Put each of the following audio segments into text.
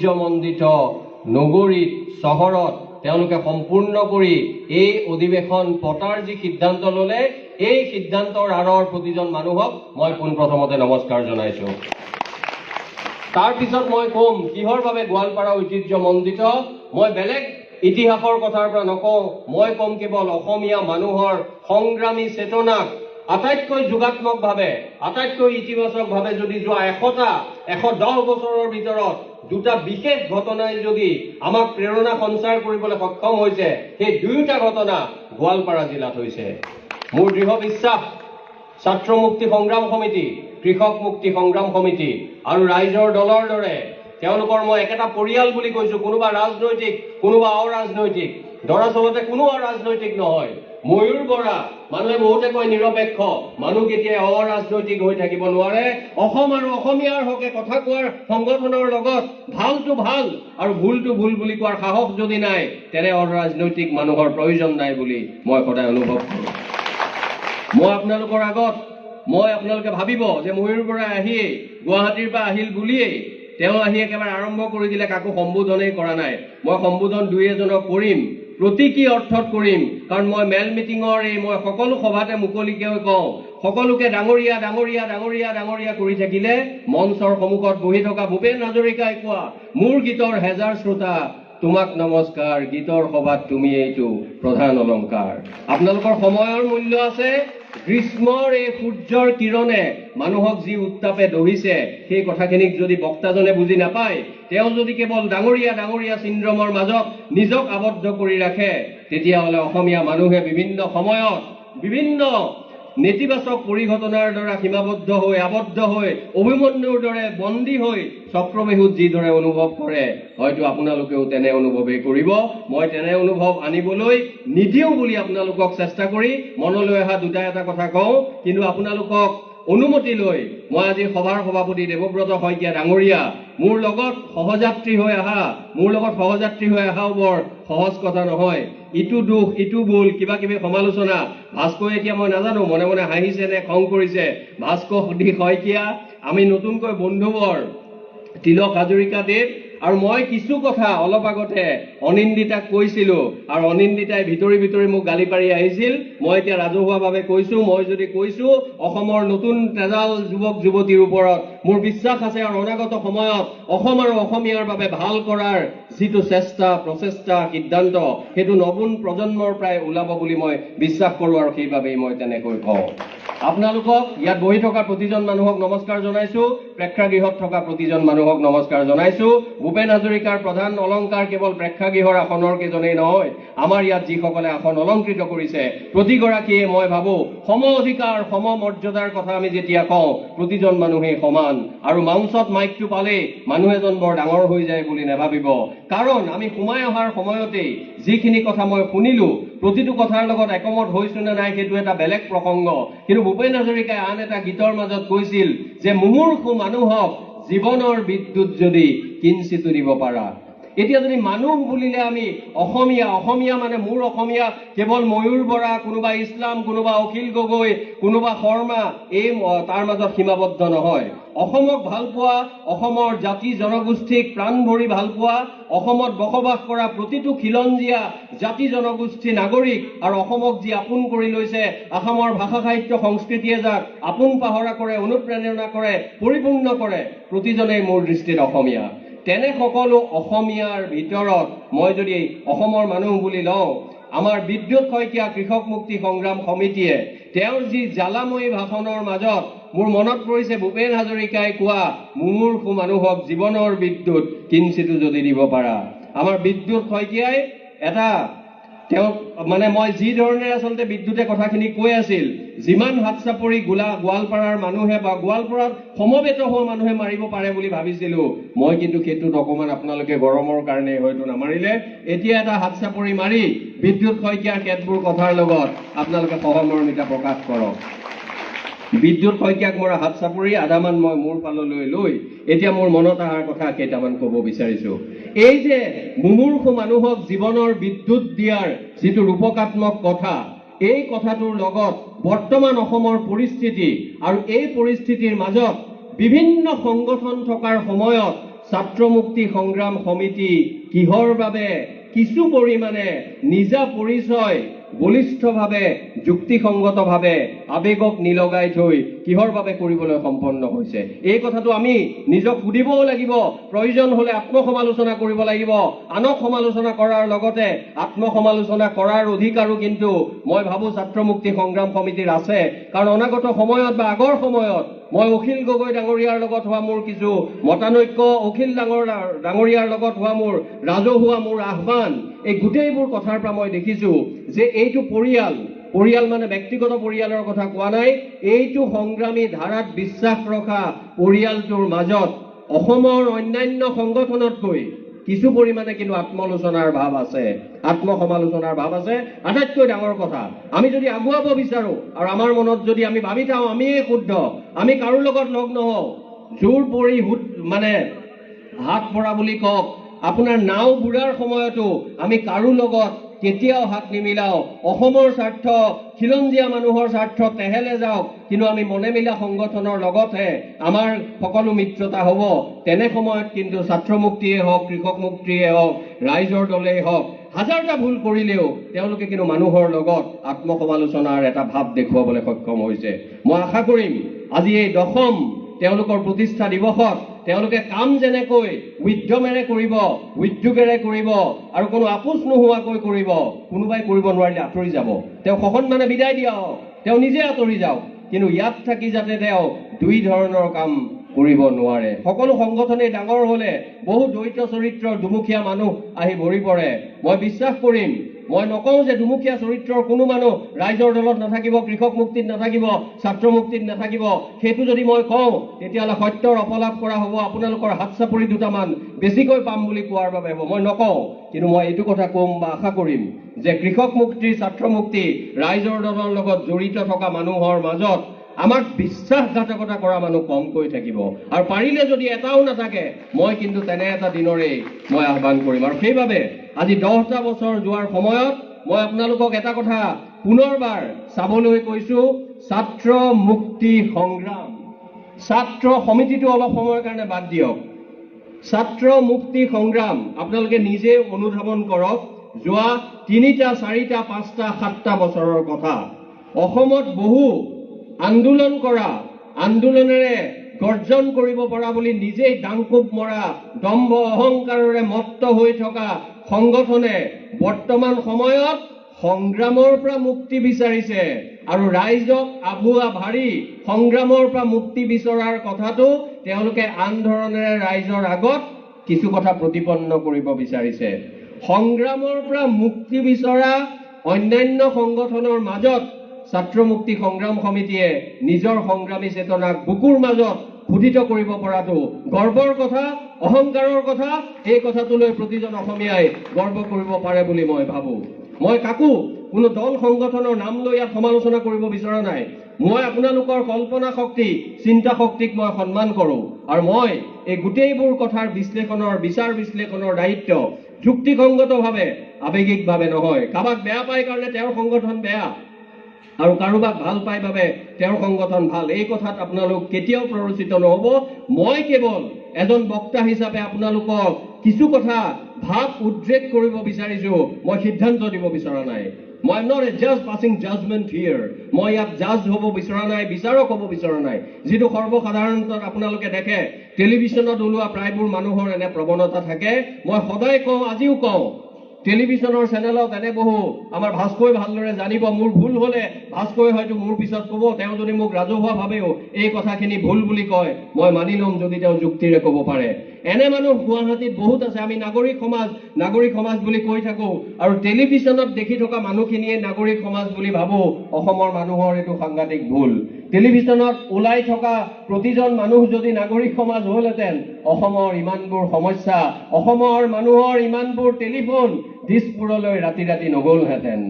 ঐতিহ্যমণ্ডিত নগৰীত চহৰত তেওঁলোকে সম্পূৰ্ণ কৰি এই অধিৱেশন পতাৰ যি সিদ্ধান্ত ল'লে, এই সিদ্ধান্তৰ আঁৰৰ প্ৰতিজন মানুহক মই পোনপ্ৰথমতে নমস্কাৰ জনাইছো। তাৰ পিছত মই কম কিহৰ বাবে গোৱালপাৰা ঐতিহ্যমণ্ডিত। মই বেলেগ ইতিহাসৰ কথাৰ পৰা নকওঁ, মই কম কেৱল অসমীয়া মানুহৰ সংগ্ৰামী চেতনাক আটাইতকৈ যোগাত্মকভাৱে, আটাইতকৈ ইতিবাচকভাৱে যদি যোৱা 110 বছৰৰ ভিতৰত দুটা বিশেষ ঘটনাই যদি আমাক প্ৰেৰণা সঞ্চাৰ কৰিবলৈ সক্ষম হৈছে, সেই দুয়োটা ঘটনা গোৱালপাৰা জিলাত হৈছে। মোৰ দৃঢ় বিশ্বাস ছাত্ৰ মুক্তি সংগ্ৰাম সমিতি, কৃষক মুক্তি সংগ্ৰাম সমিতি আৰু ৰাইজৰ দলৰ দৰে তেওঁলোকৰ মই একেটা পৰিয়াল বুলি কৈছো। কোনোবা ৰাজনৈতিক, কোনোবা অৰাজনৈতিক, দৰাচলতে কোনো অৰাজনৈতিক নহয়। ময়ূৰ বৰা, মানুহে বহুতে কয় নিৰপেক্ষ, মানুহ কেতিয়াই অৰাজনৈতিক হৈ থাকিব নোৱাৰে। অসম আৰু অসমীয়াৰ হকে কথা কোৱাৰ সংগঠনৰ লগত ভালটো ভাল আৰু ভুলটো ভুল বুলি কোৱাৰ সাহস যদি নাই, তেনে অৰাজনৈতিক মানুহৰ প্ৰয়োজন নাই বুলি মই সদায় অনুভৱ কৰোঁ। মই আপোনালোকৰ আগত, আপোনালোকে ভাবিব যে ময়ূৰ বৰাই আহিয়েই গুৱাহাটীৰ পৰা আহিল বুলিয়েই তেওঁ আহি একেবাৰে আৰম্ভ কৰি দিলে, কাকো সম্বোধনেই কৰা নাই। মই সম্বোধন দুই এজনক কৰিম, প্ৰতীকী অৰ্থত কৰিম, কাৰণ মই মেল মিটিঙৰ মই সকলো সভাতে মুকলিকৈ কওঁ, সকলোকে ডাঙৰীয়া ডাঙৰীয়া ডাঙৰীয়া ডাঙৰীয়া কৰি থাকিলে মঞ্চৰ সন্মুখত বহি থকা ভূপেন হাজৰিকাই কোৱা মোৰ গীতৰ হেজাৰ শ্ৰোতা তোমাক নমস্কাৰ, গীতৰ সভাত তুমি এইটো প্ৰধান অলংকাৰ। আপোনালোকৰ সময়ৰ মূল্য আছে। গ্ৰীষ্মৰ এই সূৰ্যৰ কিৰণে মানুহক যি উত্তাপে দহিছে, সেই কথাখিনিক যদি বক্তাজনে বুজি নাপায়, তেওঁ যদি কেৱল ডাঙৰীয়া ডাঙৰীয়া চিণ্ড্ৰমৰ মাজত নিজক আবদ্ধ কৰি ৰাখে, তেতিয়াহ'লে অসমীয়া মানুহে বিভিন্ন সময়ত বিভিন্ন নেতিবাচক পৰিঘটনাৰ দ্বাৰা সীমাবদ্ধ হৈ, আবদ্ধ হৈ, অভিমন্যুৰ দৰে বন্দী হৈ চক্ৰবেহুত যিদৰে অনুভৱ কৰে, হয়তো আপোনালোকেও তেনে অনুভৱেই কৰিব। মই তেনে অনুভৱ আনিবলৈ নিদিওঁ বুলি আপোনালোকক চেষ্টা কৰি মনলৈ অহা দুটা এটা কথা কওঁ। কিন্তু আপোনালোকক অনুমতি লৈ মই আজি সভাৰ সভাপতি দেৱব্ৰত শইকীয়া ডাঙৰীয়া, মোৰ লগত সহযাত্ৰী হৈ অহাও বৰ সহজ কথা নহয়। ইটো দুখ ইটো ভুল কিবা কিবি সমালোচনা, ভাস্কৰে এতিয়া মই নাজানো মনে মনে হাঁহিছে নে খং কৰিছে। ভাস্কৰ শইকীয়া, আমি নতুনকৈ বন্ধুবৰ তিলক হাজৰিকা দেৱ আৰু মই কিছু কথা অলপ আগতে অনিন্দিতাক কৈছিলো, আৰু অনিন্দিতাই ভিতৰি ভিতৰি মোক গালি পাৰি আহিছিল। মই এতিয়া ৰাজহুৱাভাৱে কৈছো, মই যদি কৈছো অসমৰ নতুন তেজাল যুৱক যুৱতীৰ ওপৰত মোৰ বিশ্বাস আছে, আৰু অনাগত সময়ত অসম আৰু অসমীয়াৰ বাবে ভাল কৰাৰ যিটো প্ৰচেষ্টা সিদ্ধান্ত, সেইটো নতুন প্ৰজন্মৰ পৰাই ওলাব বুলি মই বিশ্বাস কৰো, আৰু সেইবাবেই মই তেনেকৈ কওঁ। আপোনালোকক ইয়াত বহি থকা প্ৰতিজন মানুহক নমস্কাৰ জনাইছো, প্ৰেক্ষাগৃহত থকা প্ৰতিজন মানুহক নমস্কাৰ জনাইছো। ভূপেন হাজৰিকাৰ প্ৰধান অলংকাৰ কেৱল প্ৰেক্ষাগৃহৰ আসনৰ কেইজনেই নহয়, আমাৰ ইয়াত যিসকলে আসন অলংকৃত কৰিছে প্ৰতিগৰাকীয়ে মই ভাবো সম অধিকাৰ সম মৰ্যাদাৰ কথা আমি যেতিয়া কওঁ, প্ৰতিজন মানুহেই সমান, আৰু মাউঞ্চত মাইকটো পালেই মানুহ এজন বৰ ডাঙৰ হৈ যায় বুলি নাভাবিব। কাৰণ আমি সোমাই অহাৰ সময়তেই যিখিনি কথা মই শুনিলো, প্ৰতিটো কথাৰ লগত একমত হৈছো নে নাই সেইটো এটা বেলেগ প্ৰসংগ, কিন্তু ভূপেন হাজৰিকাই আন এটা গীতৰ মাজত কৈছিল যে মুমূৰ্ষু মানুহক জীৱনৰ বিদ্যুৎ যদি কিঞ্চিতো দিব পাৰা। এতিয়া যদি মানুহ বুলিলে আমি অসমীয়া মানে মোৰ অসমীয়া কেৱল ময়ূৰ বৰা, কোনোবা ইছলাম, কোনোবা অখিল গগৈ, কোনোবা শৰ্মা, এই তাৰ মাজত সীমাবদ্ধ নহয়। অসমক ভাল পোৱা, অসমৰ জাতি জনগোষ্ঠীক প্ৰাণ ভৰি ভাল পোৱা, অসমত বসবাস কৰা প্ৰতিটো খিলঞ্জীয়া জাতি জনগোষ্ঠী নাগৰিক, আৰু অসমক যি আপোন কৰি লৈছে, অসমৰ ভাষা সাহিত্য সংস্কৃতিয়ে যাক আপোন পাহৰা কৰে, অনুপ্ৰেৰণা কৰে, পৰিপূৰ্ণ কৰে, প্ৰতিজনেই মোৰ দৃষ্টিত অসমীয়া। তেনে সকলো অসমীয়াৰ ভিতৰত মই যদি অসমৰ মানুহ বুলি লওঁ, আমাৰ বিদ্যুৎ শইকীয়া কৃষক মুক্তি সংগ্ৰাম সমিতিয়ে তেওঁৰ যি জ্বালাময়ী ভাষণৰ মাজত মোৰ মনত পৰিছে ভূপেন হাজৰিকাই কোৱা মুমূৰ্ষু মানুহক জীৱনৰ বিদ্যুৎ কিঞ্চিতো যদি দিব পাৰা। আমাৰ বিদ্যুৎ শইকীয়াই এটা তেওঁ মানে মই যি ধৰণে আচলতে বিদ্যুতে কথাখিনি কৈ আছিল, যিমান হাত চাপৰি গোৱালপাৰাৰ মানুহে বা গোৱালপাৰাত সমবেত হোৱা মানুহে মাৰিব পাৰে বুলি ভাবিছিলো, মই কিন্তু সেইটোত অকমান আপোনালোকে গৰমৰ কাৰণে হয়তো নামাৰিলে। এতিয়া এটা হাত চাপৰি মাৰি বিদ্যুৎ শইকীয়াৰ কেতবোৰ কথাৰ লগত আপোনালোকে সহমৰ্মিতা প্ৰকাশ কৰক। বিদ্যুৎ শইকীয়াক মোৰ হাত চাপৰি আধামান মই মোৰ পাললৈ লৈ এতিয়া মোৰ মনত অহাৰ কথা কেইটামান ক'ব বিচাৰিছো। এই যে মুমূৰ্ষু মানুহক জীৱনৰ বিদ্যুৎ দিয়াৰ যিটো ৰূপকাত্মক কথা, এই কথাটোৰ লগত বৰ্তমান অসমৰ পৰিস্থিতি আৰু এই পৰিস্থিতিৰ মাজত বিভিন্ন সংগঠন থকাৰ সময়ত ছাত্ৰ মুক্তি সংগ্ৰাম সমিতি কিহৰ বাবে কিছু পৰিমাণে নিজা পৰিচয় বলিষ্ঠভাৱে যুক্তিসংগতভাৱে আবেগক নিলগাই থৈ কিহৰ বাবে কৰিবলৈ সম্পন্ন হৈছে এই কথাটো আমি নিজক সুধিবও লাগিব প্ৰয়োজন হলে আত্মসমালোচনা কৰিব লাগিব আনক সমালোচনা কৰাৰ লগতে আত্মসমালোচনা কৰাৰ অধিকাৰো কিন্তু মই ভাবো ছাত্ৰ মুক্তি সংগ্ৰাম সমিতিৰ আছে কাৰণ অনাগত সময়ত বা আগৰ সময়ত মই অখিল গগৈ ডাঙৰীয়াৰ লগত হোৱা মোৰ কিছু মতানৈক্য অখিল ডাঙৰীয়াৰ লগত হোৱা মোৰ ৰাজহুৱা মোৰ আহ্বান এই গোটেইবোৰ কথাৰ পৰা মই দেখিছো যে এইটো পৰিয়াল মানে ব্যক্তিগত পৰিয়ালৰ কথা কোৱা নাই এইটো সংগ্ৰামী ধাৰাত বিশ্বাস ৰখা পৰিয়ালটোৰ মাজত অসমৰ অন্যান্য সংগঠনতকৈ কিছু পৰিমাণে কিন্তু আত্মলোচনাৰ ভাৱ আছে আত্মসমালোচনাৰ ভাৱ আছে আটাইতকৈ ডাঙৰ কথা আমি যদি আগুৱাব বিচাৰো আৰু আমাৰ মনত যদি আমি ভাবি থাও আমিয়ে শুদ্ধ আমি কাৰো লগত লগ নহওঁ জোৰ পৰি মানে হাত পৰা বুলি কওক আপোনাৰ নাও বুঢ়াৰ সময়তো আমি কাৰো লগত কেতিয়াও হাত নিমিলাও অসমৰ স্বাৰ্থ খিলঞ্জীয়া মানুহৰ স্বাৰ্থ তেহেলে যাওক কিন্তু আমি মনে মিলা সংগঠনৰ লগতহে আমাৰ সকলো মিত্ৰতা হ'ব তেনে সময়ত কিন্তু ছাত্ৰ মুক্তিয়ে হওক কৃষক মুক্তিয়ে হওক ৰাইজৰ দলেই হওক হাজাৰটা ভুল কৰিলেও তেওঁলোকে কিন্তু মানুহৰ লগত আত্মসমালোচনাৰ এটা ভাৱ দেখুৱাবলৈ সক্ষম হৈছে মই আশা কৰিম আজি এই দশম তেওঁলোকৰ প্ৰতিষ্ঠা দিৱসত তেওঁলোকে কাম যেনেকৈ উদ্যমেৰে কৰিব উদ্যোগেৰে কৰিব আৰু কোনো আপোচ নোহোৱাকৈ কৰিব কোনোবাই কৰিব নোৱাৰিলে আঁতৰি যাব তেওঁ সসন্মানে বিদায় দিয়া হওক তেওঁ নিজে আঁতৰি যাওক কিন্তু ইয়াত থাকি যাতে তেওঁ দুই ধৰণৰ কাম কৰিব নোৱাৰে সকলো সংগঠনে ডাঙৰ হলে বহু দ্বৈত চৰিত্ৰৰ দুমুখীয়া মানুহ আহি ভৰি পৰে মই বিশ্বাস কৰিম মই নকওঁ যে দুমুখীয়া চৰিত্ৰৰ কোনো মানুহ ৰাইজৰ দলত নাথাকিব কৃষক মুক্তিত নাথাকিব ছাত্ৰ মুক্তিত নাথাকিব সেইটো যদি মই কওঁ তেতিয়াহ'লে সত্যৰ অপলাপ কৰা হ'ব আপোনালোকৰ হাত চাপৰি দুটামান বেছিকৈ পাম বুলি কোৱাৰ বাবে হ'ব মই নকওঁ কিন্তু মই এইটো কথা কম বা আশা কৰিম যে কৃষক মুক্তি ছাত্ৰ মুক্তি ৰাইজৰ দলৰ লগত জড়িত থকা মানুহৰ মাজত আমাক বিশ্বাসঘাতকতা কৰা মানুহ কমকৈ থাকিব আৰু পাৰিলে যদি এটাও নাথাকে মই কিন্তু তেনে এটা দিনৰে মই আহ্বান কৰিম আৰু সেইবাবে আজি 10টা বছৰ যোৱাৰ সময়ত মই আপোনালোকক এটা কথা পুনৰবাৰ চাবলৈ কৈছো ছাত্ৰ মুক্তি সংগ্ৰাম ছাত্ৰ সমিতিটো অলপ সময়ৰ কাৰণে বাদ দিয়ক ছাত্ৰ মুক্তি সংগ্ৰাম আপোনালোকে নিজে অনুধাৱন কৰক যোৱা 3টা 4টা 5টা 7টা বছৰৰ কথা অসমত বহু আন্দোলন কৰা আন্দোলনেৰে গৰ্জন কৰিব পৰা বুলি নিজেই ডাংকুপ মৰা দম্ভ অহংকাৰেৰে মত্ত হৈ থকা সংগঠনে বৰ্তমান সময়ত সংগ্ৰামৰ পৰা মুক্তি বিচাৰিছে আৰু ৰাইজক আভুৱা ভাৰী সংগ্ৰামৰ পৰা মুক্তি বিচৰাৰ কথাটো তেওঁলোকে আন ধৰণেৰে ৰাইজৰ আগত কিছু কথা প্ৰতিপন্ন কৰিব বিচাৰিছে সংগ্ৰামৰ পৰা মুক্তি বিচৰা অন্যান্য সংগঠনৰ মাজত ছাত্ৰ মুক্তি সংগ্ৰাম সমিতিয়ে নিজৰ সংগ্ৰামী চেতনাক বুকুৰ মাজত ফুটিত কৰিব পৰাটো গৰ্বৰ কথা অহংকাৰৰ কথা এই কথাটোলৈ প্ৰতিজন অসমীয়াই গৰ্ব কৰিব পাৰে বুলি মই ভাবো মই কাকো কোনো দল সংগঠনৰ নাম লৈ ইয়াত সমালোচনা কৰিব বিচৰা নাই মই আপোনালোকৰ কল্পনা শক্তি চিন্তা শক্তিক মই সন্মান কৰোঁ আৰু মই এই গোটেইবোৰ কথাৰ বিশ্লেষণৰ বিচাৰ বিশ্লেষণৰ দায়িত্ব যুক্তিসংগতভাৱে আৱেগিকভাৱে নহয় কাবাক বেয়া পায় কাৰণে তেওঁৰ সংগঠন বেয়া আৰু কাৰোবাক ভাল পাই বাবে তেওঁৰ সংগঠন ভাল এই কথাত আপোনালোক কেতিয়াও প্ৰৰোচিত নহব মই কেৱল এজন বক্তা হিচাপে আপোনালোকক কিছু কথা ভাৱ উদ্ৰেক কৰিব বিচাৰিছো মই সিদ্ধান্ত দিব বিচৰা নাই মই এম নট এ জাজ পাছিং জাজমেণ্ট হিয়াৰ মই ইয়াত জাজ হ'ব বিচৰা নাই বিচাৰক হ'ব বিচৰা নাই যিটো সৰ্বসাধাৰণত আপোনালোকে দেখে টেলিভিছনত ওলোৱা প্ৰায়বোৰ মানুহৰ এনে প্ৰৱণতা থাকে মই সদায় কওঁ আজিও কওঁ টেলিভিছনৰ চেনেলত এনে বহু আমাৰ ভাস্কৰে ভালদৰে জানিব মোৰ ভুল হলে ভাস্কৰে হয়তো মোৰ পিছত ক'ব তেওঁ যদি মোক ৰাজহুৱাভাৱেও এই কথাখিনি ভুল বুলি কয় মই মানি ল'ম যদি তেওঁ যুক্তিৰে ক'ব পাৰে এনে মানুহ গুৱাহাটীত বহুত আছে আমি নাগৰিক সমাজ বুলি কৈ থাকো আৰু টেলিভিছনত দেখি থকা মানুহখিনিয়ে নাগৰিক সমাজ বুলি ভাবো অসমৰ মানুহৰ এইটো সাংঘাতিক ভুল টেলিভিছনত ওলাই থকা প্ৰতিজন মানুহ যদি নাগৰিক সমাজ হ'লহেঁতেন অসমৰ ইমানবোৰ সমস্যা অসমৰ মানুহৰ ইমানবোৰ টেলিফোন দিছপুৰলৈ ৰাতি ৰাতি নগ'লহেঁতেন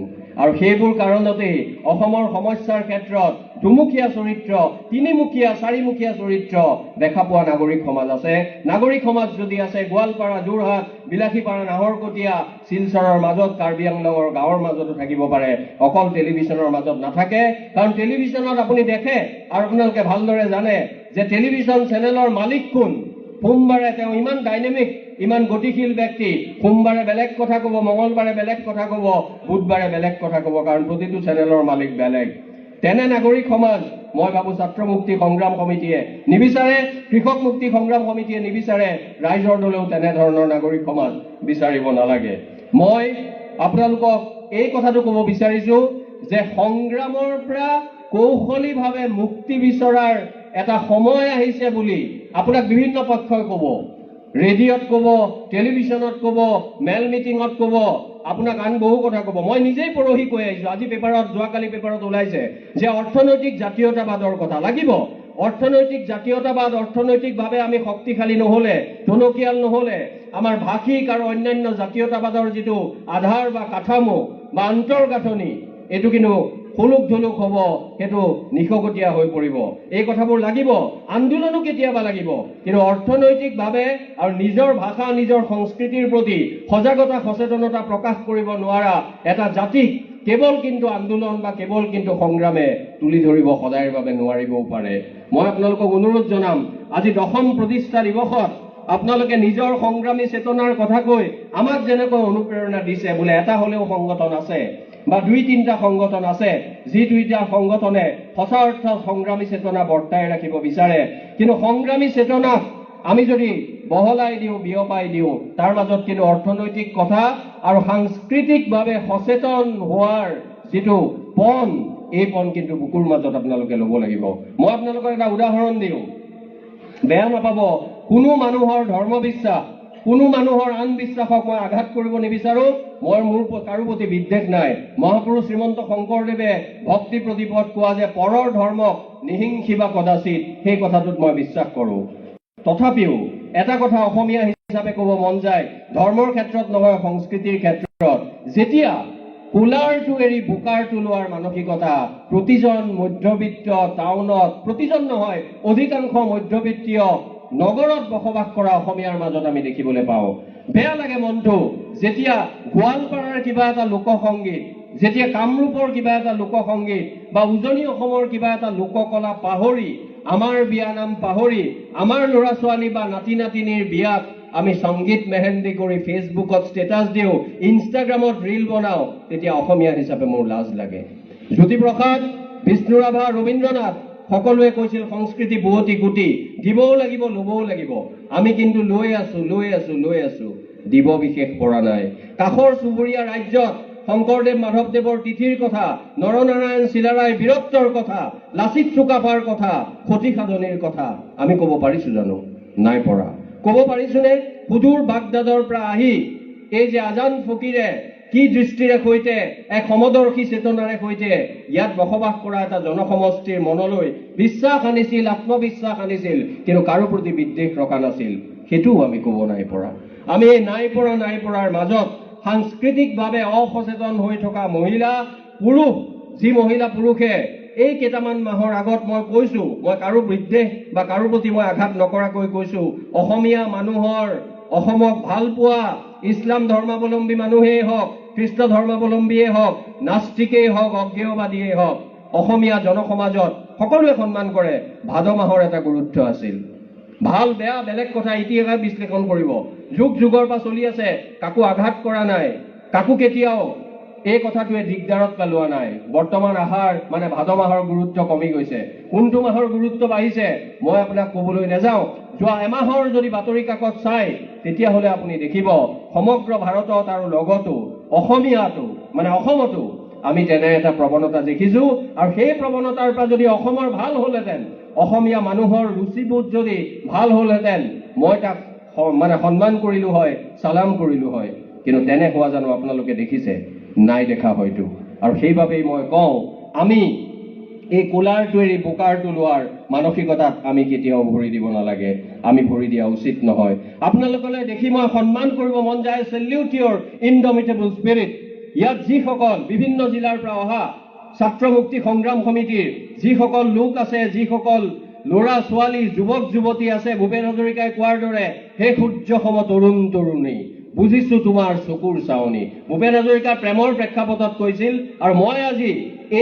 আৰু সেইবোৰ কাৰণতেই অসমৰ সমস্যাৰ ক্ষেত্ৰত দুমুখীয়া চৰিত্ৰ তিনিমুখীয়া চাৰিমুখীয়া চৰিত্ৰ দেখা পোৱা নাগৰিক সমাজ আছে নাগৰিক সমাজ যদি আছে গোৱালপাৰা যোৰহাট বিলাসীপাৰা নাহৰকটীয়া শিলচৰৰ মাজত কাৰ্বি আংলঙৰ গাঁৱৰ মাজতো থাকিব পাৰে অকল টেলিভিছনৰ মাজত নাথাকে কাৰণ টেলিভিছনত আপুনি দেখে আৰু আপোনালোকে ভালদৰে জানে যে টেলিভিছন চেনেলৰ মালিক কোন সোমবাৰে তেওঁ ইমান ডাইনামিক, ইমান গতিশীল ব্যক্তি, সোমবাৰে বেলেগ কথা ক'ব, মঙলবাৰে বেলেগ কথা ক'ব, বুধবাৰে বেলেগ কথা ক'ব, কাৰণ প্ৰতিটো চেনেলৰ মালিক বেলেগ। তেনে নাগৰিক সমাজ মই ভাবো ছাত্ৰ মুক্তি সংগ্ৰাম সমিতিয়ে নিবিচাৰে, কৃষক মুক্তি সংগ্ৰাম সমিতিয়ে নিবিচাৰে, ৰাইজৰ দলেও তেনেধৰণৰ নাগৰিক সমাজ বিচাৰিব নালাগে। মই আপোনালোকক এই কথাটো ক'ব বিচাৰিছো যে সংগ্ৰামৰ পৰা কৌশলীভাৱে মুক্তি বিচৰাৰ এটা সময় আহিছে বুলি আপোনাক বিভিন্ন পক্ষই ক'ব, ৰেডিঅ'ত ক'ব, টেলিভিশ্যনত ক'ব, মেল মিটিঙত ক'ব, আপোনাক আন বহু কথা ক'ব। মই নিজেই পৰহি কৈ আহিছো, আজি পেপাৰত, যোৱাকালি পেপাৰত ওলাইছে যে অৰ্থনৈতিক জাতীয়তাবাদৰ কথা লাগিব। অৰ্থনৈতিক জাতীয়তাবাদ, অৰ্থনৈতিকভাৱে আমি শক্তিশালী নহ'লে, টনকিয়াল নহ'লে, আমাৰ ভাষিক আৰু অন্যান্য জাতীয়তাবাদৰ যিটো আধাৰ বা কাঠামো বা আন্তঃগাঁথনি, এইটো কিন্তু খুলুক ধুলুক হ'ব, সেইটো নিশকটীয়া হৈ পৰিব। এই কথাবোৰ লাগিব, আন্দোলনো কেতিয়াবা লাগিব, কিন্তু অৰ্থনৈতিকভাৱে আৰু নিজৰ ভাষা, নিজৰ সংস্কৃতিৰ প্ৰতি সজাগতা, সচেতনতা প্ৰকাশ কৰিব নোৱাৰা এটা জাতিক কেৱল কিন্তু আন্দোলন বা কেৱল কিন্তু সংগ্ৰামে তুলি ধৰিব সদায়ৰ বাবে নোৱাৰিবও পাৰে। মই আপোনালোকক অনুৰোধ জনাম, আজি 10ম প্ৰতিষ্ঠা দিৱসত আপোনালোকে নিজৰ সংগ্ৰামী চেতনাৰ কথা কৈ আমাক যেনেকৈ অনুপ্ৰেৰণা দিছে, বোলে এটা হ'লেও সংগঠন আছে বা 2-3টা সংগঠন আছে, যি 2টা সংগঠনে সঁচা অৰ্থত সংগ্ৰামী চেতনা বৰ্তাই ৰাখিব বিচাৰে। কিন্তু সংগ্ৰামী চেতনাক আমি যদি বহলাই দিওঁ, বিয়পাই দিওঁ, তাৰ মাজত কিন্তু অৰ্থনৈতিক কথা আৰু সাংস্কৃতিকভাৱে সচেতন হোৱাৰ যিটো পণ, এই পণ কিন্তু বুকুৰ মাজত আপোনালোকে ল'ব লাগিব। মই আপোনালোকক এটা উদাহৰণ দিওঁ, বেয়া নাপাব। কোনো মানুহৰ ধৰ্ম বিশ্বাস, কোনো মানুহৰ আন বিশ্বাসক মই আঘাত কৰিব নিবিচাৰো। মোৰ কাৰো প্ৰতি বিদ্বেষ নাই। মহাপুৰুষ শ্ৰীমন্ত শংকৰদেৱে ভক্তি প্ৰতিপদ কোৱা যে পৰৰ ধৰ্মক নিহিংসিবা কদাচিত, সেই কথাটোত মই বিশ্বাস কৰোঁ। তথাপিও এটা কথা অসমীয়া হিচাপে ক'ব মন যায়, ধৰ্মৰ ক্ষেত্ৰত নহয়, সংস্কৃতিৰ ক্ষেত্ৰত, যেতিয়া কোলাৰটো এৰি বোকাৰটো লোৱাৰ মানসিকতা প্ৰতিজন মধ্যবিত্ত টাউনত, প্ৰতিজন নহয়, অধিকাংশ মধ্যবিত্তীয় নগৰত বসবাস কৰা অসমীয়াৰ মাজত আমি দেখিবলৈ পাওঁ। বেয়া লাগে মনটো, যেতিয়া গোৱালপাৰাৰ কিবা এটা লোকসংগীত, যেতিয়া কামৰূপৰ কিবা এটা লোকসংগীত বা উজনি অসমৰ কিবা এটা লোককলা পাহৰি, আমাৰ বিয়া নাম পাহৰি, আমাৰ ল'ৰা ছোৱালী বা নাতি নাতিনীৰ বিয়াত আমি সংগীত মেহেন্দি কৰি ফেচবুকত ষ্টেটাছ দিওঁ, ইনষ্টাগ্ৰামত ৰীল বনাওঁ, তেতিয়া অসমীয়া হিচাপে মোৰ লাজ লাগে। জ্যোতিপ্ৰসাদ, বিষ্ণুৰাভা, ৰবীন্দ্ৰনাথ সকলোৱে কৈছিল সংস্কৃতি বুৱতী গুটি, দিবও লাগিব, ল'বও লাগিব। আমি কিন্তু লৈ আছো, দিব বিশেষ পৰা নাই। কাষৰ চুবুৰীয়া ৰাজ্যত শংকৰদেৱ মাধৱদেৱৰ তিথিৰ কথা, নৰনাৰায়ণ চিলাৰায় বীৰত্বৰ কথা, লাচিত চুকাফাৰ কথা, সতী সাধনীৰ কথা আমি ক'ব পাৰিছো জানো? নাই পৰা। ক'ব পাৰিছোনে সুদূৰ বাগদাদৰ পৰা আহি এই যে আজান ফকীৰে কি দৃষ্টিৰে সৈতে, এক সমদৰ্শী চেতনাৰে সৈতে ইয়াত বসবাস কৰা এটা জনসমষ্টিৰ মনলৈ বিশ্বাস আনিছিল, আত্মবিশ্বাস আনিছিল, কিন্তু কাৰো প্ৰতি বিদ্বেষ ৰখা নাছিল, সেইটোও আমি ক'ব নাই পৰা। আমি এই নাই পৰাৰ মাজত সাংস্কৃতিকভাৱে অসচেতন হৈ থকা মহিলা, পুৰুষ, যি মহিলা পুৰুষে এই কেইটামান মাহৰ আগত মই কৈছো, মই কাৰো বিদ্বেষ বা কাৰো প্ৰতি মই আঘাত নকৰাকৈ কৈছো, অসমীয়া মানুহৰ, অসমক ভাল পোৱা ইছলাম ধৰ্মাৱলম্বী মানুহেই হওক, খ্ৰীষ্ট ধৰ্মাৱলম্বীয়ে হওক, নাস্তিকেই হওক, অজ্ঞেয়বাদীয়েই হওক, অসমীয়া জনসমাজত সকলোৱে সন্মান কৰে। ভাদ মাহৰ এটা গুৰুত্ব আছিল। ভাল বেয়া বেলেগ কথা, ইতিহাস বিশ্লেষণ কৰিব, যুগ যুগৰ পৰা চলি আছে, কাকো আঘাত কৰা নাই, কাকো কেতিয়াও এই কথাটোৱে দিগদাৰত পেলোৱা নাই। বৰ্তমান আহাৰ মানে ভাদ মাহৰ গুৰুত্ব কমি গৈছে। কোনটো মাহৰ গুৰুত্ব বাঢ়িছে মই আপোনাক ক'বলৈ নাযাওঁ। যোৱা এমাহৰ যদি বাতৰি কাকত চাই, তেতিয়াহ'লে আপুনি দেখিব সমগ্ৰ ভাৰতত আৰু লগতো অসমীয়াটো মানে অসমতো আমি তেনে এটা প্ৰৱণতা দেখিছো। আৰু সেই প্ৰৱণতাৰ পৰা যদি অসমৰ ভাল হ'লহেঁতেন, অসমীয়া মানুহৰ ৰুচিবোধ যদি ভাল হ'লহেঁতেন, মই তাক মানে সন্মান কৰিলো হয়, চালাম কৰিলো হয়। কিন্তু তেনে হোৱা জানো আপোনালোকে দেখিছে? নাই দেখা হয়তো। আৰু সেইবাবেই মই কওঁ, আমি এই কোলাৰটো এৰি বোকাৰটো লোৱাৰ মানসিকতাত আমি কেতিয়াও ভৰি দিব নালাগে, আমি ভৰি দিয়া উচিত নহয়। আপোনালোকলৈ দেখি মই সন্মান কৰিব মন যায়, চেলিউট ইউৰ ইনডমিটেবল স্পিৰিট। ইয়াত যিসকল বিভিন্ন জিলাৰ পৰা অহা ছাত্ৰ মুক্তি সংগ্ৰাম সমিতিৰ যিসকল লোক আছে, যিসকল ল'ৰা ছোৱালী, যুৱক যুৱতী আছে, ভূপেন হাজৰিকাই কোৱাৰ দৰে হে সূৰ্যসম তৰুণ তৰুণী, বুজিছো তোমাৰ চকুৰ চাৱনি। ভূপেন হাজৰিকা প্ৰেমৰ প্ৰেক্ষাপটত কৈছিল, আৰু মই আজি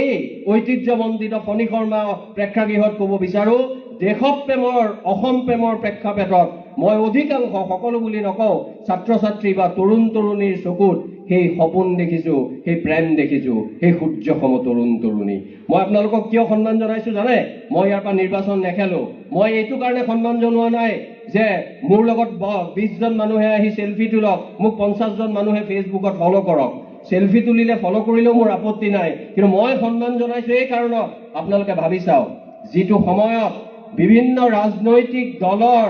এই ঐতিহ্যমণ্ডিত ফণী শৰ্মা প্ৰেক্ষাগৃহত ক'ব বিচাৰো, দেশপ্ৰেমৰ, অসম প্ৰেমৰ প্ৰেক্ষাপটত মই অধিকাংশ সকলো বুলি নকওঁ ছাত্ৰ ছাত্ৰী বা তৰুণ তৰুণীৰ চকুত সেই সপোন দেখিছোঁ, সেই প্ৰেম দেখিছোঁ, সেই সূৰ্যসম তৰুণ তৰুণী। মই আপোনালোকক কিয় সন্মান জনাইছোঁ জানে? মই ইয়াৰ পৰা নিৰ্বাচন নেখেলোঁ। মই এইটো কাৰণে সন্মান জনোৱা নাই যে মোৰ লগত 20জন মানুহে আহি চেলফি তোলক, মোক 50জন মানুহে ফেচবুকত ফ'ল' কৰক। চেলফি তুলিলে ফ'ল' কৰিলেও মোৰ আপত্তি নাই, কিন্তু মই সন্মান জনাইছোঁ এই কাৰণত আপোনালোকে ভাবি চাওক, যিটো সময়ত বিভিন্ন ৰাজনৈতিক দলৰ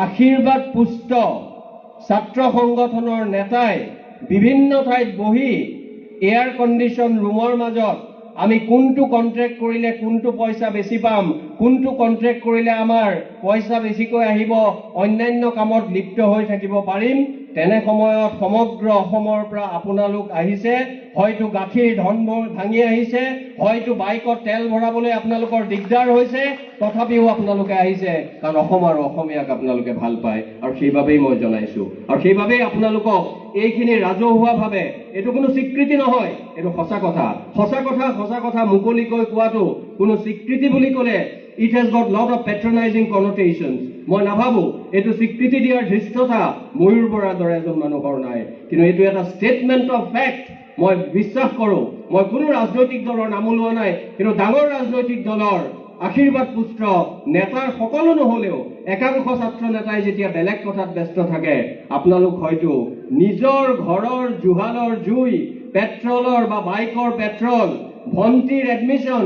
আশীৰ্বাদ পুষ্ট ছাত্ৰ সংগঠনৰ নেতাই বিভিন্ন ঠাইত বহি এয়াৰ কণ্ডিশ্যন ৰুমৰ মাজত আমি কোনটো কণ্ট্ৰেক্ট কৰিলে কোনটো পইচা বেছি পাম, কোনটো কণ্ট্ৰেক্ট কৰিলে আমাৰ পইচা বেছিকৈ আহিব, অন্যান্য কামত লিপ্ত হৈ থাকিব পাৰিম, তেনে সময়ত সমগ্ৰ অসমৰ পৰা আপোনালোক আহিছে। হয়তো গাখীৰ ধন ভাঙি আহিছে, হয়তো বাইকত তেল ভৰাবলৈ আপোনালোকৰ দিগদাৰ হৈছে, তথাপিও আপোনালোকে আহিছে, কাৰণ অসম আৰু অসমীয়াক আপোনালোকে ভাল পায়, আৰু সেইবাবেই মই জনাইছোঁ। আৰু সেইবাবেই আপোনালোকক এইখিনি ৰাজহুৱাভাৱে, এইটো কোনো স্বীকৃতি নহয়, এইটো সঁচা কথা। সঁচা কথা মুকলিকৈ কোৱাটো কোনো স্বীকৃতি বুলি ক'লে it has got lot of patronizing connotations. মই নাভাবোঁ এইটো স্বীকৃতি দিয়াৰ ধৃষ্টতা ময়ূৰ বৰাৰ দৰে এজন মানুহৰ নাই, কিন্তু এইটো এটা ষ্টেটমেণ্ট অফ ফেক্ট। মই বিশ্বাস কৰোঁ, মই কোনো ৰাজনৈতিক দলৰ নামো লোৱা নাই, কিন্তু ডাঙৰ ৰাজনৈতিক দলৰ আশীৰ্বাদ পুত্ৰ নেতাৰ সকলো নহ'লেও একাংশ ছাত্ৰ নেতাই যেতিয়া বেলেগ কথাত ব্যস্ত থাকে, আপোনালোক হয়তো নিজৰ ঘৰৰ জুহালৰ জুই, পেট্ৰলৰ বা বাইকৰ পেট্ৰল, ভণ্টিৰ এডমিশ্যন,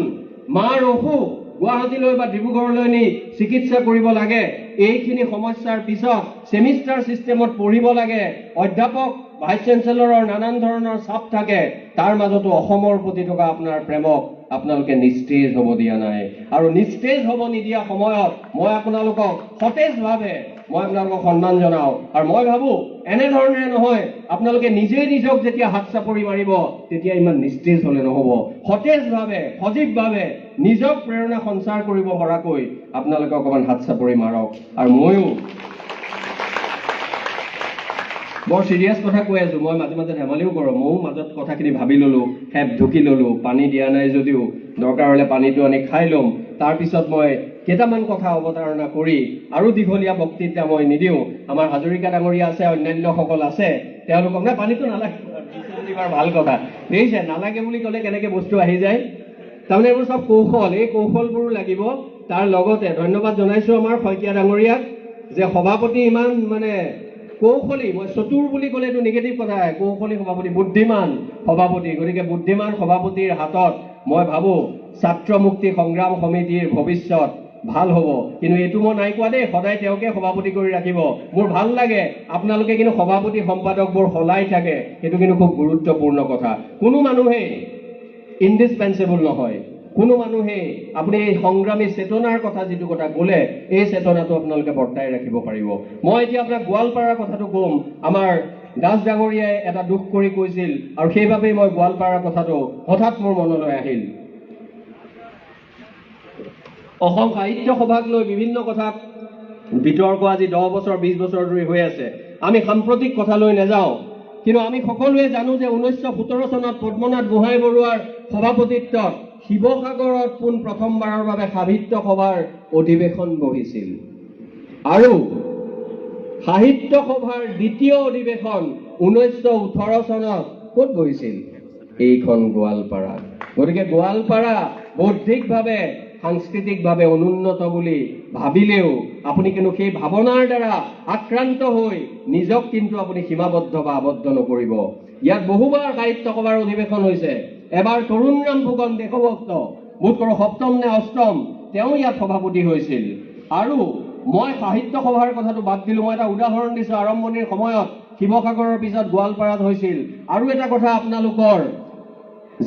মাৰ অসুখ, গুৱাহাটীলৈ বা ডিব্ৰুগড়লৈ নি চিকিৎসা কৰিব লাগে, এইখিনি সমস্যাৰ পিছত ছেমিষ্টাৰ ছিষ্টেমত পঢ়িব লাগে, অধ্যাপক ভাইচ চেঞ্চেলৰৰ নানান ধৰণৰ চাপ থাকে, তাৰ মাজতো অসমৰ প্ৰতি থকা আপোনাৰ প্ৰেমক আপোনালোকে নিস্তেজ হ'ব দিয়া নাই। আৰু নিস্তেজ হ'ব নিদিয়া সময়ত মই আপোনালোকক সতেজভাৱে মই আপোনালোকক সন্মান জনাওঁ। আৰু মই ভাবোঁ এনেধৰণে নহয়, আপোনালোকে নিজেই নিজক যেতিয়া হাত চাপৰি মাৰিব তেতিয়া ইমান নিস্তেজ হ'লে নহ'ব। সতেজভাৱে, সজীৱভাৱে নিজক প্ৰেৰণা সঞ্চাৰ কৰিব পৰাকৈ আপোনালোকে অকণমান হাত চাপৰি মাৰক। আৰু ময়ো বৰ চিৰিয়াছ কথা কৈ আছোঁ, মই মাজে মাজে ধেমালিও কৰোঁ, ময়ো মাজত কথাখিনি ভাবি ল'লোঁ, হেপ ঢুকি ল'লোঁ, পানী দিয়া নাই যদিও দৰকাৰ হ'লে পানীটো আনি খাই ল'ম। তাৰপিছত মই কেইটামান কথা অৱতাৰণা কৰি আৰু দীঘলীয়া বক্তৃতা মই নিদিওঁ। আমাৰ হাজৰিকা ডাঙৰীয়া আছে, অন্যান্যসকল আছে, তেওঁলোকক নাই পানীটো নালাগে, ভাল কথা দেখিছে, নালাগে বুলি ক'লে কেনেকৈ বস্তু আহি যায়। তাৰমানে এইবোৰ চব কৌশল, এই কৌশলবোৰো লাগিব। তাৰ লগতে ধন্যবাদ জনাইছোঁ আমাৰ শইকীয়া ডাঙৰীয়াক যে সভাপতি ইমান কৌশলী, মই চতুৰ বুলি ক'লে এইটো নিগেটিভ কথা, কৌশলী সভাপতি, বুদ্ধিমান সভাপতি। গতিকে বুদ্ধিমান সভাপতিৰ হাতত মই ভাবোঁ ছাত্ৰ মুক্তি সংগ্ৰাম সমিতিৰ ভৱিষ্যত ভাল হ'ব। কিন্তু এইটো মই নাই কোৱা দেই, সদায় তেওঁকে সভাপতি কৰি ৰাখিব। মোৰ ভাল লাগে আপোনালোকে কিন্তু সভাপতি সম্পাদকবোৰ সলাই থাকে, সেইটো কিন্তু খুব গুৰুত্বপূৰ্ণ কথা। কোনো মানুহেই ইণ্ডিছপেঞ্চেবল নহয়, কোনো মানুহেই আপুনি এই সংগ্ৰামী চেতনাৰ কথা যিটো কথা ক'লে, এই চেতনাটো আপোনালোকে বৰ্তাই ৰাখিব পাৰিব। মই এতিয়া আপোনাক গোৱালপাৰাৰ কথাটো ক'ম। আমাৰ দাস ডাঙৰীয়াই এটা দুখ কৰি কৈছিল, আৰু সেইবাবেই মই গোৱালপাৰাৰ কথাটো হঠাৎ মোৰ মনলৈ আহিল। অসম সাহিত্য সভাক লৈ বিভিন্ন কথাত বিতৰ্ক আজি 10 বছৰ 20 বছৰ ধৰি হৈ আছে। আমি সাম্প্ৰতিক কথালৈ নাযাওঁ, কিন্তু আমি সকলোৱে জানো যে 1917 চনত পদ্মনাথ গোহাঁই বৰুৱাৰ সভাপতিত্বত শিৱসাগৰত পোন প্ৰথমবাৰৰ বাবে সাহিত্য সভাৰ অধিৱেশন বহিছিল, আৰু সাহিত্য সভাৰ দ্বিতীয় অধিৱেশন 1918 চনত ক'ত বহিছিল? এইখন গোৱালপাৰা। গতিকে গোৱালপাৰা বৌদ্ধিকভাৱে সাংস্কৃতিকভাৱে অনুন্নত বুলি ভাবিলেও আপুনি কিন্তু সেই ভাৱনাৰ দ্বাৰা আক্ৰান্ত হৈ নিজক কিন্তু আপুনি সীমাবদ্ধ বা আবদ্ধ নকৰিব। ইয়াত বহুবাৰ সাহিত্য সভাৰ অধিৱেশন হৈছে। এবাৰ তৰুণৰাম ফুকন দেশভক্ত, বোধ কৰোঁ 7ম নে 8ম, তেওঁ ইয়াত সভাপতি হৈছিল। আৰু মই সাহিত্য সভাৰ কথাটো বাদ দিলোঁ, মই এটা উদাহৰণ দিছোঁ। আৰম্ভণিৰ সময়ত শিৱসাগৰৰ পিছত গোৱালপাৰাত হৈছিল। আৰু এটা কথা আপোনালোকৰ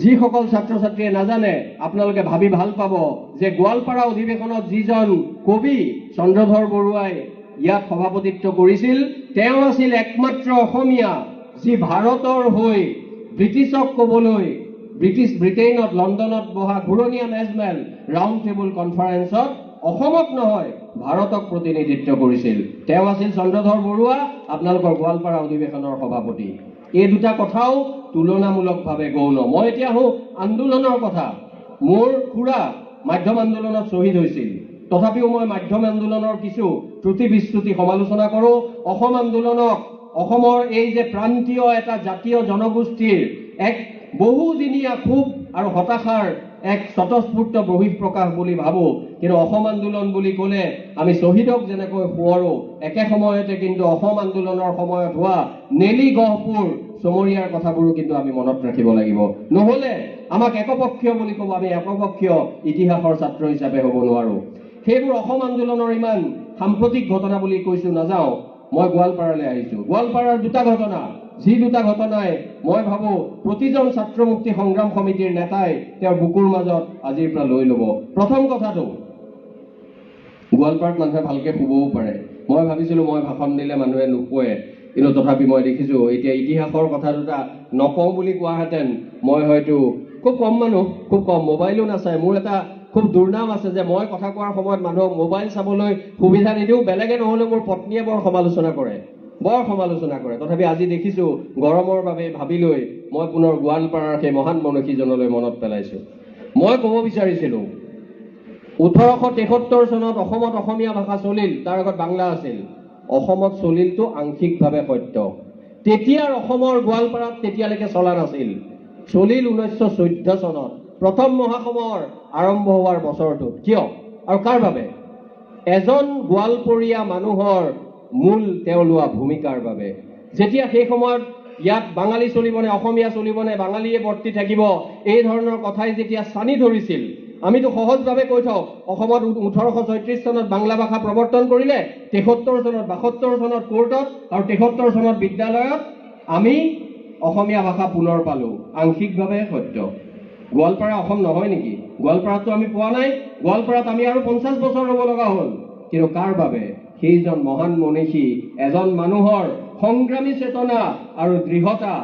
যিসকল ছাত্ৰ ছাত্ৰীয়ে নাজানে, আপোনালোকে ভাবি ভাল পাব যে গোৱালপাৰা অধিৱেশনত যিজন কবি চন্দ্ৰধৰ বৰুৱাই ইয়াত সভাপতিত্ব কৰিছিল, তেওঁ আছিল একমাত্ৰ অসমীয়া যি ভাৰতৰ হৈ ব্ৰিটিছক ক'বলৈ ব্ৰিটেইনত লণ্ডনত বহা ঘূৰণীয়া মেজমেল ৰাউণ্ড টেবুল কনফাৰেন্সত অসমক নহয় ভাৰতক প্ৰতিনিধিত্ব কৰিছিল। তেওঁ আছিল চন্দ্ৰধৰ বৰুৱা, আপোনালোকৰ গোৱালপাৰা অধিৱেশনৰ সভাপতি। এই দুটা কথাও তুলনামূলকভাৱে গৌণ। মই এতিয়া আহোঁ আন্দোলনৰ কথা। মোৰ খুৰা মাধ্যম আন্দোলনত শ্বহীদ হৈছিল। তথাপিও মই মাধ্যম আন্দোলনৰ কিছু ত্ৰুটি বিচ্যুতি সমালোচনা কৰোঁ। অসম আন্দোলনক অসমৰ এই যে প্ৰান্তীয় এটা জাতীয় জনগোষ্ঠীৰ এক বহুদিনীয়া ক্ষোভ আৰু হতাশাৰ এক স্বতঃস্ফূৰ্ত বহিঃপ্ৰকাশ বুলি ভাবোঁ। কিন্তু অসম আন্দোলন বুলি ক'লে আমি শ্বহীদক যেনেকৈ সোঁৱৰো, একে সময়তে কিন্তু অসম আন্দোলনৰ সময়ত হোৱা নেলি গহপুৰ চমৰীয়াৰ কথাবোৰো কিন্তু আমি মনত ৰাখিব লাগিব। নহ'লে আমাক একপক্ষীয় বুলি ক'ব, আমি একপক্ষীয় ইতিহাসৰ ছাত্ৰ হিচাপে হ'ব নোৱাৰোঁ। সেইবোৰ অসম আন্দোলনৰ ইমান সাম্প্ৰতিক ঘটনা বুলি কৈছোঁ নাযাওঁ। মই গোৱালপাৰালৈ আহিছোঁ। গোৱালপাৰাৰ দুটা ঘটনা, যি দুটা ঘটনাই মই ভাবোঁ প্ৰতিজন ছাত্ৰ মুক্তি সংগ্ৰাম সমিতিৰ নেতাই তেওঁৰ বুকুৰ মাজত আজিৰ পৰা লৈ ল'ব। প্ৰথম কথাটো, গোৱালপাৰাত মানুহে ভালকৈ শুবও পাৰে। মই ভাবিছিলোঁ মই ভাষণ দিলে মানুহে নুশুৱে, কিন্তু তথাপি মই দেখিছোঁ এতিয়া ইতিহাসৰ কথা দুটা নকওঁ বুলি কোৱাহেঁতেন মই হয়তো খুব কম মানুহ, খুব কম মোবাইলো নাচায়। মোৰ এটা খুব দুৰ্নাম আছে যে মই কথা কোৱাৰ সময়ত মানুহক মোবাইল চাবলৈ সুবিধা নিদিওঁ। বেলেগে নহ'লেও মোৰ পত্নীয়ে বৰ সমালোচনা কৰে। তথাপি আজি দেখিছোঁ গৰমৰ বাবে ভাবি লৈ মই পুনৰ গোৱালপাৰাৰ সেই মহান মনীষীজনলৈ মনত পেলাইছোঁ। মই ক'ব বিচাৰিছিলোঁ 1873 চনত অসমত অসমীয়া ভাষা চলিল, তাৰ আগত বাংলা আছিল। অসমত চলিলটো আংশিকভাৱে সত্য। তেতিয়াৰ অসমৰ গোৱালপাৰাত তেতিয়ালৈকে চলা নাছিল। চলিল 1914 চনত, প্ৰথম মহাসমৰ আৰম্ভ হোৱাৰ বছৰটোত। কিয় আৰু কাৰ বাবে? এজন গোৱালপৰীয়া মানুহৰ মূল তেওঁ লোৱা ভূমিকাৰ বাবে। যেতিয়া সেই সময়ত ইয়াত বাঙালী চলিবনে অসমীয়া চলিবনে, বাঙালীয়ে বৰ্তি থাকিব, এই ধৰণৰ কথাই যেতিয়া চানি ধৰিছিল, আমিতো সহজভাৱে কৈ থওঁ অসমত 1836 চনত বাংলা ভাষা প্ৰৱৰ্তন কৰিলে, 73 চনত 72 চনত কোৰ্টত আৰু 73 চনত বিদ্যালয়ত আমি অসমীয়া ভাষা পুনৰ পালোঁ। আংশিকভাৱে সত্য। গোৱালপাৰা অসম নহয় নেকি? গোৱালপাৰাতো আমি পোৱা নাই। গোৱালপাৰাত আমি আৰু 50 বছৰ ৰ'ব লগা হ'ল। কিন্তু কাৰ বাবে? সেইজন মহান মনীষী, এজন মানুহৰ সংগ্ৰামী চেতনা আৰু দৃঢ়তা।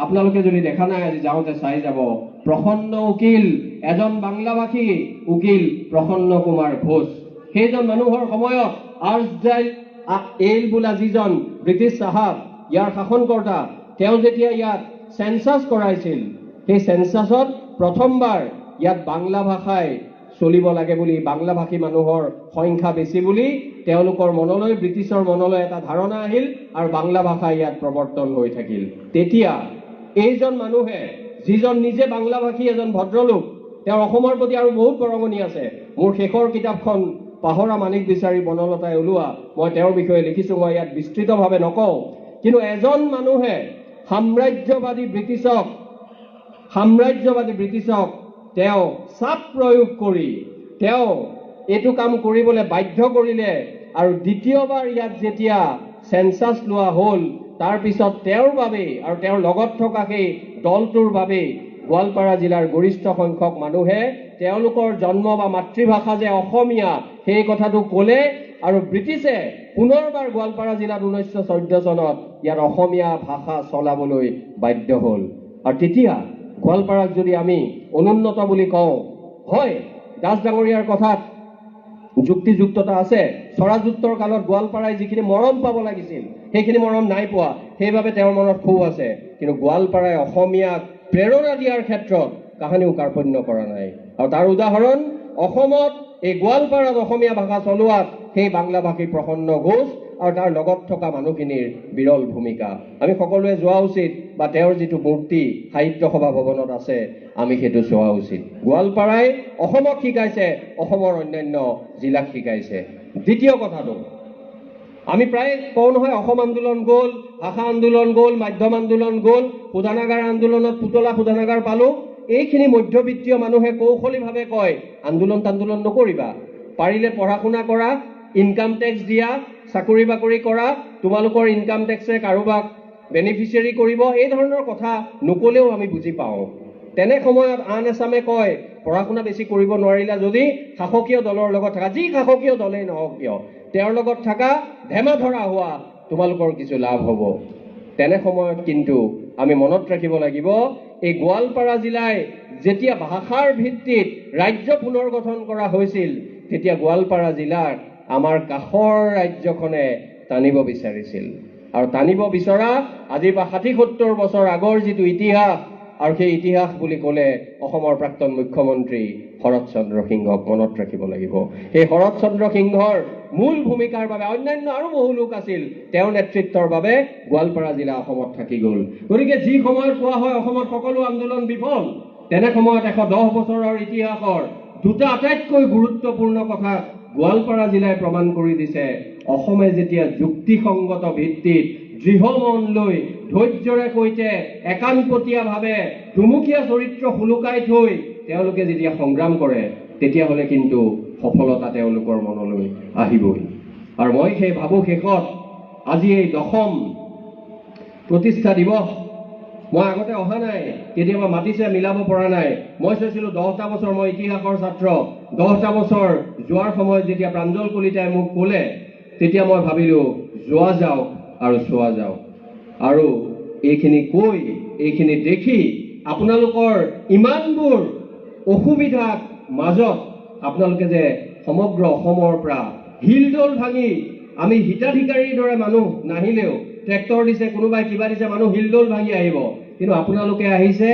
আপোনালোকে যদি দেখা নাই আজি যাওঁতে চাই যাব, প্ৰসন্ন উকিল, এজন বাংলাভাষী উকিল প্ৰসন্ন কুমাৰ ঘোষ। সেইজন মানুহৰ সময়ত আৰ্চডাইল এইল বোলা যিজন ব্ৰিটিছ চাহাব, ইয়াৰ শাসনকৰ্তা, তেওঁ যেতিয়া ইয়াত চেঞ্চাছ কৰাইছিল, সেই চেঞ্চাছত প্ৰথমবাৰ ইয়াত বাংলা ভাষাই চলিব লাগে বুলি, বাংলাভাষী মানুহৰ সংখ্যা বেছি বুলি তেওঁলোকৰ মনলৈ, ব্ৰিটিছৰ মনলৈ এটা ধাৰণা আহিল আৰু বাংলা ভাষা ইয়াত প্ৰৱৰ্তন হৈ থাকিল। তেতিয়া এইজন মানুহে, যিজন নিজে বাংলাভাষী এজন ভদ্ৰলোক, তেওঁৰ অসমৰ প্ৰতি আৰু বহুত বৰঙণি আছে। মোৰ শেষৰ কিতাপখন পাহৰা মানিক বিচাৰি বনলতাই ওলোৱা, মই তেওঁৰ বিষয়ে লিখিছোঁ, মই ইয়াত বিস্তৃতভাৱে নকওঁ। কিন্তু এজন মানুহে সাম্ৰাজ্যবাদী ব্ৰিটিছক তেওঁ চাপ প্ৰয়োগ কৰি তেওঁ এইটো কাম কৰিবলৈ বাধ্য কৰিলে। আৰু দ্বিতীয়বাৰ ইয়াত যেতিয়া চেঞ্চাছ লোৱা হ'ল, তাৰপিছত তেওঁৰ বাবেই আৰু তেওঁৰ লগত থকা সেই দলটোৰ বাবেই গোৱালপাৰা জিলাৰ গৰিষ্ঠ সংখ্যক মানুহে তেওঁলোকৰ জন্ম বা মাতৃভাষা যে অসমীয়া সেই কথাটো ক'লে আৰু ব্ৰিটিছে পুনৰবাৰ গোৱালপাৰা জিলাত 1914 চনত ইয়াত অসমীয়া ভাষা চলাবলৈ বাধ্য হ'ল। আৰু তেতিয়া গোৱালপাৰাক যদি আমি অনুন্নত বুলি কওঁ, হয়, দাস ডাঙৰীয়াৰ কথাত যুক্তিযুক্ততা আছে। স্বৰাজোত্তৰ কালত গোৱালপাৰাই যিখিনি মৰম পাব লাগিছিল সেইখিনি মৰম নাই পোৱা, সেইবাবে তেওঁৰ মনত ক্ষোভ আছে। কিন্তু গোৱালপাৰাই অসমীয়াক প্ৰেৰণা দিয়াৰ ক্ষেত্ৰত কাহানিও কাৰ্পণ্য কৰা নাই। আৰু তাৰ উদাহৰণ অসমত এই গোৱালপাৰাত অসমীয়া ভাষা চলোৱাত সেই বাংলাভাষী প্ৰসন্ন ঘোষ আৰু তাৰ লগত থকা মানুহখিনিৰ বিৰল ভূমিকা। আমি সকলোৱে যোৱা উচিত, বা তেওঁৰ যিটো মূৰ্তি সাহিত্য সভা ভৱনত আছে আমি সেইটো চোৱা উচিত। গোৱালপাৰাই অসমক শিকাইছে, অসমৰ অন্যান্য জিলাক শিকাইছে। দ্বিতীয় কথাটো, আমি প্ৰায় কওঁ নহয় অসম আন্দোলন গ'ল, ভাষা আন্দোলন গ'ল, মাধ্যম আন্দোলন গ'ল, শোধনাগাৰ আন্দোলনত পুতলা শোধনাগাৰ পালোঁ। এইখিনি মধ্যবিত্তীয় মানুহে কৌশলীভাৱে কয় আন্দোলন নকৰিবা, পাৰিলে পঢ়া শুনা কৰা, ইনকাম টেক্স দিয়া, চাকৰি বাকৰি কৰা, তোমালোকৰ ইনকাম টেক্সে কাৰোবাক বেনিফিচিয়াৰী কৰিব, এই ধৰণৰ কথা নকলেও আমি বুজি পাওঁ। তেনে সময়ত আন এচামে কয় পঢ়া শুনা বেছি কৰিব নোৱাৰিলা যদি শাসকীয় দলৰ লগত থাকা, যি শাসকীয় দলেই নহওক কিয় তেওঁৰ লগত থাকা, ধেমা ধৰা হোৱা, তোমালোকৰ কিছু লাভ হ'ব। তেনে সময়ত কিন্তু আমি মনত ৰাখিব লাগিব, এই গোৱালপাৰা জিলাই যেতিয়া ভাষাৰ ভিত্তিত ৰাজ্য পুনৰ গঠন কৰা হৈছিল, তেতিয়া গোৱালপাৰা জিলাক আমাৰ কাষৰ ৰাজ্যখনে টানিব বিচাৰিছিল। আৰু টানিব বিচৰা আজিৰ পৰা 60-70 বছৰ আগৰ যিটো ইতিহাস, আৰু সেই ইতিহাস বুলি ক'লে অসমৰ প্ৰাক্তন মুখ্যমন্ত্ৰী শৰৎ চন্দ্ৰ সিংহক মনত ৰাখিব লাগিব। সেই শৰৎ চন্দ্ৰ সিংহৰ মূল ভূমিকাৰ বাবে অন্যান্য আৰু বহু লোক আছিল, তেওঁৰ নেতৃত্বৰ বাবে গোৱালপাৰা জিলা অসমত থাকি গ'ল। গতিকে যি সময়ত কোৱা হয় অসমত সকলো আন্দোলন বিফল, তেনে সময়ত 110 বছৰৰ ইতিহাসৰ দুটা আটাইতকৈ গুৰুত্বপূৰ্ণ কথা গোৱালপাৰা জিলাই প্ৰমাণ কৰি দিছে। অসমে যেতিয়া যুক্তিসংগত ভিত্তিত দৃঢ় মন লৈ ধৈৰ্যৰে সৈতে একানপতীয়াভাৱে দুমুখীয়া চৰিত্ৰ সুলুকাই থৈ তেওঁলোকে যেতিয়া সংগ্ৰাম কৰে, তেতিয়াহ'লে কিন্তু সফলতা তেওঁলোকৰ মনলৈ আহিবই। আৰু মই সেই ভাবো শেষত আজি এই 10ম প্ৰতিষ্ঠা দিৱস, মই আগতে অহা নাই, কেতিয়াবা মাতিছে মিলাব পৰা নাই। মই চাইছিলো 10টা বছৰ, মই ইতিহাসৰ ছাত্ৰ, 10টা বছৰ যোৱাৰ সময়ত যেতিয়া প্ৰাঞ্জল কলিতাই মোক ক'লে, তেতিয়া মই ভাবিলো যোৱা যাওক আৰু চোৱা যাওক। আৰু এইখিনি কৈ, এইখিনি দেখি আপোনালোকৰ ইমানবোৰ অসুবিধাৰ মাজত আপোনালোকে যে সমগ্ৰ অসমৰ পৰা হিলদোল ভাঙি, আমি হিতাধিকাৰীৰ দৰে মানুহ নাহিলেও, ট্ৰেক্টৰ দিছে, কোনোবাই কিবা দিছে, মানুহ হিলদোল ভাঙি আহিব, কিন্তু আপোনালোকে আহিছে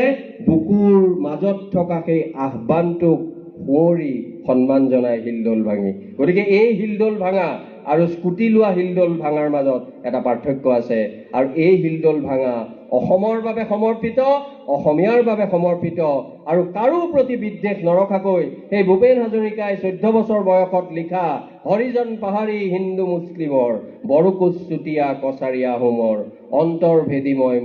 বুকুৰ মাজত থকা সেই আহ্বানটোক সুঁৱৰি সন্মান জনাই হিলদোল ভাঙি। গতিকে এই হিলদোল ভাঙা আৰু স্কুটি লোৱা হিলদোল ভাঙাৰ মাজত এটা পাৰ্থক্য আছে। আৰু এই হিলদোল ভাঙা অসমৰ বাবে সমৰ্পিত, অসমীয়াৰ বাবে সমৰ্পিত, আৰু কাৰো প্ৰতি বিদ্বেষ নৰখাকৈ সেই ভূপেন হাজৰিকাই 14 বছৰ বয়সত লিখা হৰিজন পাহাৰী হিন্দু মুছলিমৰ, বৰকোচ চুতীয়া কছাৰীয়া হোমৰ, অন্তৰ ভেদি মই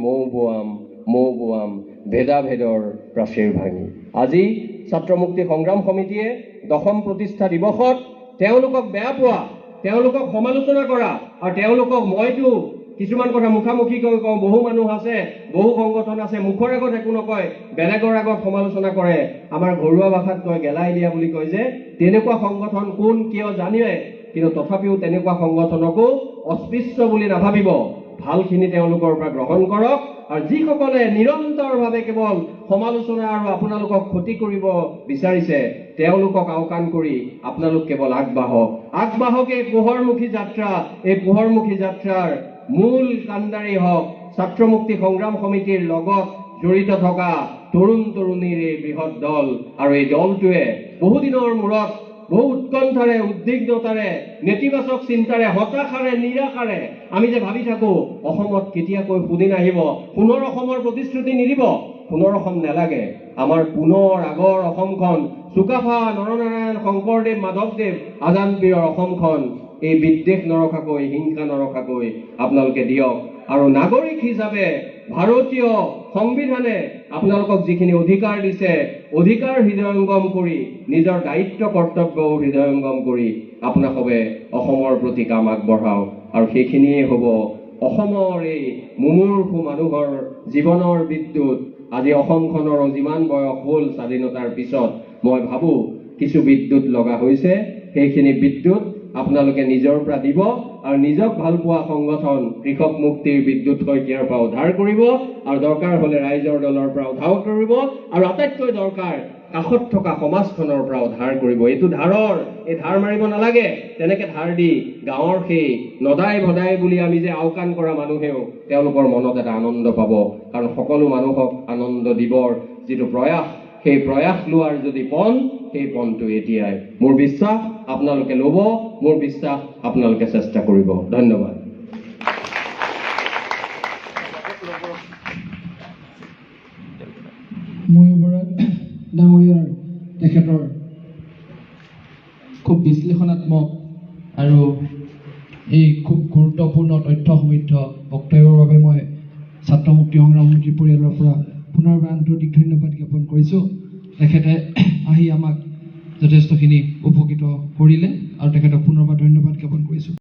মৌ বোৱাম ভেদাভেদৰ প্ৰাচীৰ ভাঙি। আজি ছাত্ৰ মুক্তি সংগ্ৰাম সমিতিয়ে 10ম প্ৰতিষ্ঠা দিৱসত তেওঁলোকক বেয়া পোৱা, তেওঁলোকক সমালোচনা কৰা, আৰু তেওঁলোকক মইতো কিছুমান কথা মুখামুখিকৈ কওঁ, বহু মানুহ আছে, বহু সংগঠন আছে, মুখৰ আগত একো নকয়, বেলেগৰ আগত সমালোচনা কৰে, আমাৰ ঘৰুৱা ভাষাত কয় গেলাই দিয়া বুলি কয় যে, তেনেকুৱা সংগঠন কোন কিয় জানিলে, কিন্তু তথাপিও তেনেকুৱা সংগঠনকো অস্পৃশ্য বুলি নাভাবিব, ভালখিনি তেওঁলোকৰ পৰা গ্ৰহণ কৰক। আৰু যিসকলে নিৰন্তৰভাৱে কেৱল সমালোচনা আৰু আপোনালোকক ক্ষতি কৰিব বিচাৰিছে, তেওঁলোকক আওকাণ কৰি আপোনালোক কেৱল আগবাঢ়ক এই পোহৰমুখী যাত্ৰা। এই পোহৰমুখী যাত্ৰাৰ মূল কাণ্ডাৰী হওক ছাত্ৰ মুক্তি সংগ্ৰাম সমিতিৰ লগত জড়িত থকা তৰুণ তৰুণীৰ এই বৃহৎ দল। আৰু এই দলটোৱে বহুদিনৰ মূৰত বহু উৎকণ্ঠাৰে, উদ্বিগ্নতাৰে, নেতিবাচক চিন্তাৰে, হতাশাৰে, নিৰাশাৰে আমি যে ভাবি থাকো অসমত কেতিয়াকৈ সুদিন আহিব, পুনৰ অসমৰ প্ৰতিশ্ৰুতি নিদিব। পুনৰ অসম নালাগে, আমাৰ পুনৰ আগৰ অসমখন, চুকাফা, নৰনাৰায়ণ, শংকৰদেৱ, মাধৱদেৱ, আজান পীৰৰ অসমখন এই বিদ্বেষ নৰখাকৈ, হিংসা নৰখাকৈ আপোনালোকে দিয়ক। আৰু নাগৰিক হিচাপে ভাৰতীয় সংবিধানে আপোনালোকক যিখিনি অধিকাৰ দিছে, অধিকাৰ হৃদয়ংগম কৰি, নিজৰ দায়িত্ব কৰ্তব্যও হৃদয়ংগম কৰি আপোনালোকে অসমৰ প্ৰতি কাম আগবঢ়াওক। আৰু সেইখিনিয়ে হ'ব অসমৰ এই মুমূৰ্ষু মানুহৰ জীৱনৰ বিদ্যুৎ। আজি অসমখনৰ যিমান বয়স হ'ল স্বাধীনতাৰ পিছত, মই ভাবো কিছু বিদ্যুৎ লগা হৈছে, সেইখিনি বিদ্যুৎ আপোনালোকে নিজৰ পৰা দিব, আৰু নিজক ভাল পোৱা সংগঠন কৃষক মুক্তিৰ বিদ্যুৎ শইকীয়াৰ পৰা উদ্ধাৰ কৰিব, আৰু দৰকাৰ হলে ৰাইজৰ দলৰ পৰা উদ্ধাৰ কৰিব, আৰু আটাইতকৈ দৰকাৰ কাষত থকা সমাজখনৰ পৰা উদ্ধাৰ কৰিব। এইটো ধাৰৰ, এই ধাৰ মাৰিব নালাগে। তেনেকে ধাৰ দি গাঁৱৰ সেই নদাই ভদাই বুলি আমি যে আওকাণ কৰা মানুহেও তেওঁলোকৰ মনত এটা আনন্দ পাব, কাৰণ সকলো মানুহক আনন্দ দিবৰ যিটো প্ৰয়াস, সেই প্ৰয়াস লোৱাৰ যদি পণ, সেই পণটো এতিয়াই। মোৰ বিশ্বাস আপোনালোকে ল'ব, মোৰ বিশ্বাস আপোনালোকে চেষ্টা কৰিব। ধন্যবাদ। ডাঙৰীয়াৰ তেখেতৰ খুব বিশ্লেষণাত্মক আৰু এই খুব গুৰুত্বপূৰ্ণ তথ্য সমৃদ্ধ বক্তব্যৰ বাবে মই ছাত্ৰ মুক্তি সংগ্ৰাম সমিতিৰ পৰিয়ালৰ পৰা পুনৰবাৰ আন্তৰিক ধন্যবাদ জ্ঞাপন কৰিছোঁ। তেখেতে আহি আমাক যথেষ্টখিনি উপকৃত কৰিলে, আৰু তেখেতক পুনৰবাৰ ধন্যবাদ জ্ঞাপন কৰিছোঁ।